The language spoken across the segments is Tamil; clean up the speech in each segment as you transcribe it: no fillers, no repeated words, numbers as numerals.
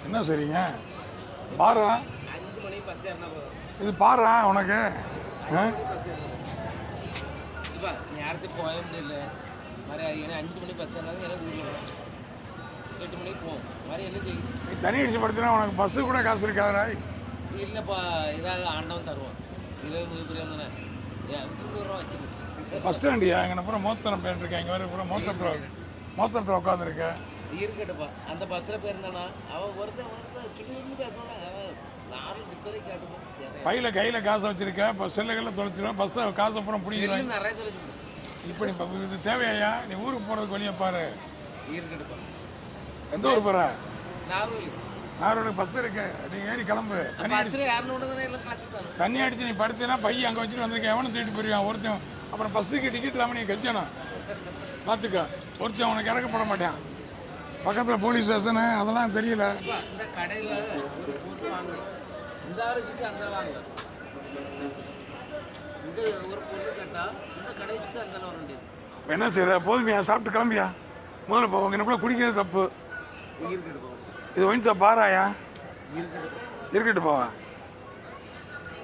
என்ன சரிங்க பாரு 5 மணி 10 ஏறினா போதும். இது பாரு உனக்கு இப்போ நேரத்துக்கு போக முடியல மாதிரி ஏன்னா 5 மணி 10 ஏறினாலும் எனக்கு வீட்டில் 8 மணிக்கு போகும் மாதிரி என்ன செய்யும். நீ தனி அடிச்சு படுத்தினா உனக்கு பஸ்ஸு கூட காசு இருக்காதா? இல்லைப்பா இதாக ஆண்டவன் தருவான். 20 பேர் தானே 300 ரூபா வச்சுருக்கு. பஸ் ஸ்டாண்டியா எங்கே பூரா மோத்தரம் போயிட்டுருக்கேன். இங்கே வர பூரா மோத்தரத்தில் உட்காந்துருக்கேன். இருக்கட்டுப்பா அந்த பஸ்ஸில் போயிருந்தானா அவன் ஒருத்தன் சுடுன்னு பேசணும். அவன் நானும் திப்பரை கேட்டுப்போம். பையில் கையில் காசை வச்சுருக்கேன். இப்போ செல்லுகளில் தொலைச்சிடுவேன். பஸ்ஸை காசை அப்புறம் பிடிக்கிறேன். நிறைய தொலைச்சு இப்போ நீ இப்போ இது தேவையா? நீ ஊருக்கு போகிறதுக்கு வழியை பாரு. இருக்கட்டுப்பா. எந்த ஊர் போகிற? நாகர்கோவில் பஸ் இருக்கு. நீ ஏறி கிளம்பு. தண்ணி அடிச்சு நீ படுத்தினா பையன் அங்கே வச்சுட்டு வந்திருக்கேன். எவனும் தூக்கிட்டு போயிருவான் ஒருத்தன். அப்புறம் பஸ்ஸுக்கு டிக்கெட் இல்லாமல் நீ கழிச்சானா பார்த்துக்க. ஒருத்தன் உனக்கு இறக்கப்பட மாட்டான். பக்கத்தில் போலீஸ் ஸ்டேஷனு அதெல்லாம் தெரியல. இந்த கடையில் ஒரு பொருள் வாங்க இந்த ஆரோக்கியத்தை அந்த வாங்க இந்த ஒரு பொருள் கேட்டால் இந்த கடை வச்சுட்டு அந்த வர வேண்டியது. என்ன செய்யற? போதுமையா சாப்பிட்டு கிளம்பியா? முதல்ல போவாங்க. என்ன குடிக்கிறது தப்பு. இருக்கட்டு போவோம். இது ஒயின் சாப் பாராயா? இருக்கட்டு போவா.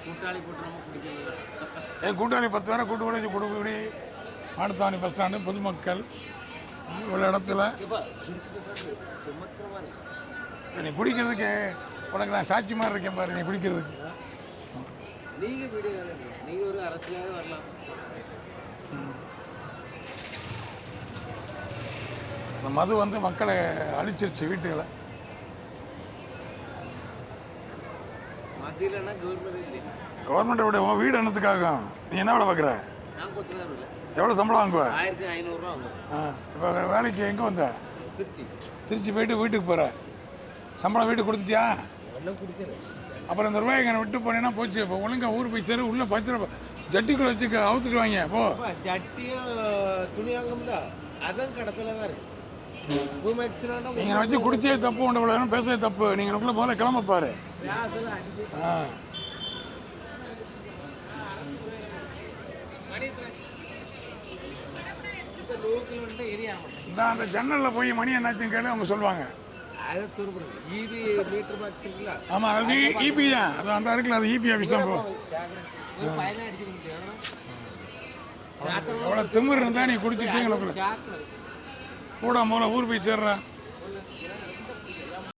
கூட்டாளி போட்டு நம்ம குடிக்கிறது. என் கூட்டாளி 10 பேரை கூட்டு கூட கொடுக்கக்கூடிய மாட்டுத்தாவணி பஸ் ஸ்டாண்டு பொதுமக்கள் இவ்வளோ இடத்துல நீ குடிக்கிறதுக்கு உனக்கு நான் சாட்சி மாதிரி இருக்கேன் பாரு. நீ குடிக்கிறதுக்கு நீங்கள் வீடியோ நீங்கள் ஒரு அரசியலாக வரலாம். இந்த மது வந்து மக்களை அழிச்சிருச்சு வீட்டுகளை. மத்தியிலன்னா கவர்மெண்ட் இல்லை. கவர்மெண்ட்டை விட உன் வீடு என்னத்துக்காக? நீ என்ன வேலை பார்க்குற? நான் கொத்தனார் இல்லை. எவ்வளோ சம்பளம் வாங்குவேன்? 1500 ரூபா வாங்குவேன். இப்போ வேலைக்கு எங்கே வந்த? திருச்சி போயிட்டு வீட்டுக்கு போகிற. சம்பளம் வீட்டுக்கு கொடுத்துட்டியா? எல்லாம் கொடுக்குறேன். அப்புறம் இந்த ரூபாய் என்னை விட்டு போனேன்னா போச்சு. இப்போ ஒழுங்கா ஊர் போய் சேரு. உள்ளே பச்சை ஜட்டிக்குள்ளே வச்சு அவுத்துட்டு வாங்க. போ. ஜட்டியும் துணி வாங்கல அதான் கடத்தில் தான் இருக்கு. நீங்கள் வச்சு குடிச்சே தப்பு உண்டு. இவ்வளோ பேசவே தப்பு. நீங்கள் எனக்குள்ளே போல கிளம்ப பாரு. நான் அந்த ஜன்னலில் போய் மணி என்னாச்சுன்னு கேளு. அவங்க சொல்லுவாங்க. ஆமாம் அது இபி தான். அது அந்த இருக்குல்ல அது இபி ஆஃபீஸ் தான். போ. அவ்வளோ திமிர் இருந்தால் நீ குடிச்சிட்டு கூட மூல ஊர் போய் சேர்ற.